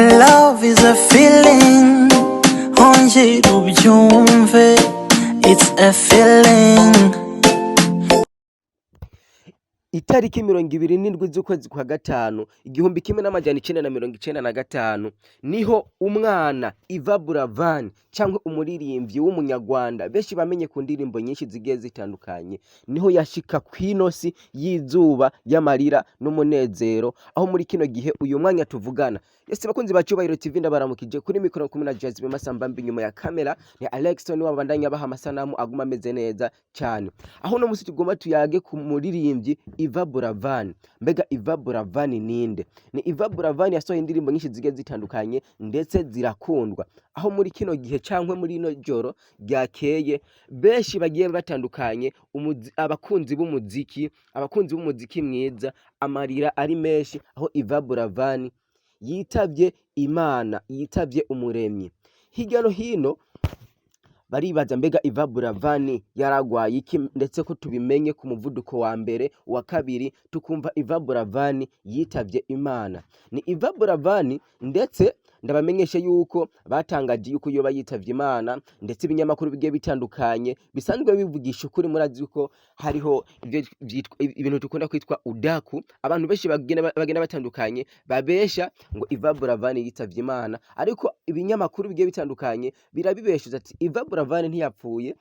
Love is a feeling, ongera ubyumve, it's a feeling. Itariki 27 z'ukwezi kwa gatanu 1995 niho umwana Yvan Burvan canke umuririmbyi w'umunyarwanda benshi bamenye ku ndirimbo nyinshi zigiye zitandukanye niho yashika kwinosi y'izuba y'amarira n'umunezero aho muri kino gihe uyu mwanya tuvugana yese bakunzi bacubahiro TV ndabaramukije kuri mikoro kumwe na Jazz Masambambi nyuma ya kamera ni Alexton wabandanya baha amasanamu aguma ameze neza cyane aho no musi tugomba tuyage ku muririmbyi Yvan Burvan. Mbega Yvan Burvan ninde? Ni Yvan Burvan yasohoye indirimbo nyinshi zigiye zitandukanye ndetse zirakundwa aho muri kino gihe cankwe muri no joro ryakeye benshi bagiye batandukanye abakunzi b'umuziki mwiza amarira ari menshi aho Yvan Burvan yitavye Imana yitavye umuremyi hirya no hino baribaza mbega Yvan Burvan yaragwaye iki ndetse ko tubimenye ku muvuduko wa mbere wa kabiri tukumva Yvan Burvan yitavye Imana ni Yvan Burvan ndetse ndabamenyeshe yuko batangaje yuko yoba yitavye Imana ndetse ibinyamakuru bigiye bitandukanye bisanzwe bivugisha ukuri murazi ko hariho ibintu tukunda kwitwa udaku abantu benshi bagenda batandukanye babesha ngo Yvan Burvan yitavye Imana ariko ibinyamakuru bigiye bitandukanye birabibeshuza ati Yvan Burvan ntiyapfuye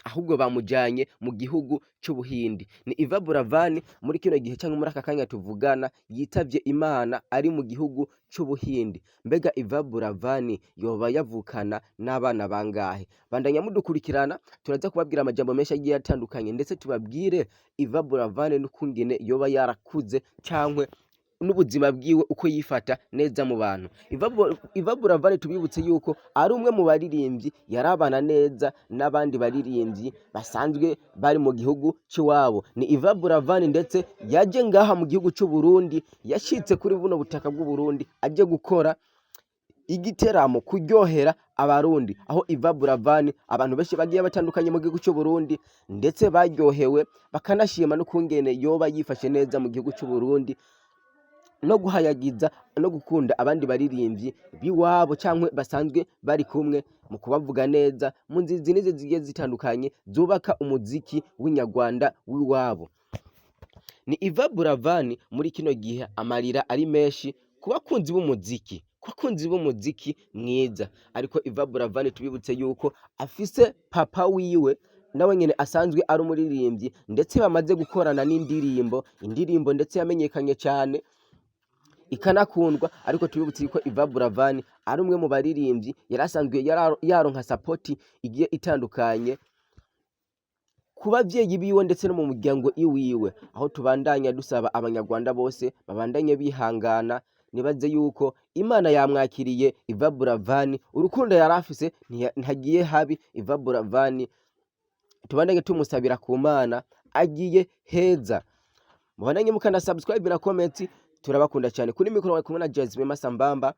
ahubwo bamujanye mu gihugu c'ubuhindi ni Yvan Burvan muri kino gihe cyangwa muri aka kanya tuvugana yitavye Imana ari mu gihugu c'ubuhindi mbega Yvan Burvan yoba yavukana n'abana bangahe bandanya mudukurikirana turaza kubabwira amajambo menshi agiye atandukanye ndetse tubabwire Yvan Burvan n'ukungene yoba yarakuze cyangwe n'ubuzima bwiwe uko yifata neza mu bantu Yvan Burvan tubibutse yuko ari umwe mu baririmbyi yarabana neza n'abandi baririmbyi basanzwe bari mu gihugu cy'iwabo ni Yvan Burvan ndetse yaje ngaha mu gihugu cy'u Burundi yashitse kuri buno butaka bw'u Burundi aje gukora igiteramo kuryohera abarundi aho Yvan Burvan abantu benshi bagiye batandukanye mu gihugu cy'u Burundi ndetse baryohewe bakanashima n'ukungene yoba yifashe neza mu gihugu cy'u Burundi no guhayagiza no gukunda abandi baririmbyi biwabo cyangwe basanzwe bari kumwe mu kubavuga neza mu nzizi nize zigiye zitandukanye zubaka umuziki w'inyarwanda wiwabo ni Yvan Burvan muri kino gihe amarira ari menshi kubakunzi b'umuziki mwiza ariko Yvan Burvan tubibutse yuko afise papa wiwe nawe nyene asanzwe ari umuririmbyi ndetse bamaze gukorana n'indirimbo ndetse yamenyekanye cyane ikanakundwa ariko tubibutse yuko Yvan Burvan ari umwe mu baririmbyi yarasanzwe yaronka support igiye itandukanye ku bavyeyi biwe ndetse no mu muryango iwiwe aho tubandanya dusaba abanyarwanda bose babandanye bihangana nibaze yuko Imana yamwakiriye Yvan Burvan urukundo yarafise ntagiye habi Yvan Burvan tubandanye tumusabira ku Mana agiye heza mubandanye mukana subscribe na comment turabakunda cyane kuri mikoro kumwe na Jazz Masambamba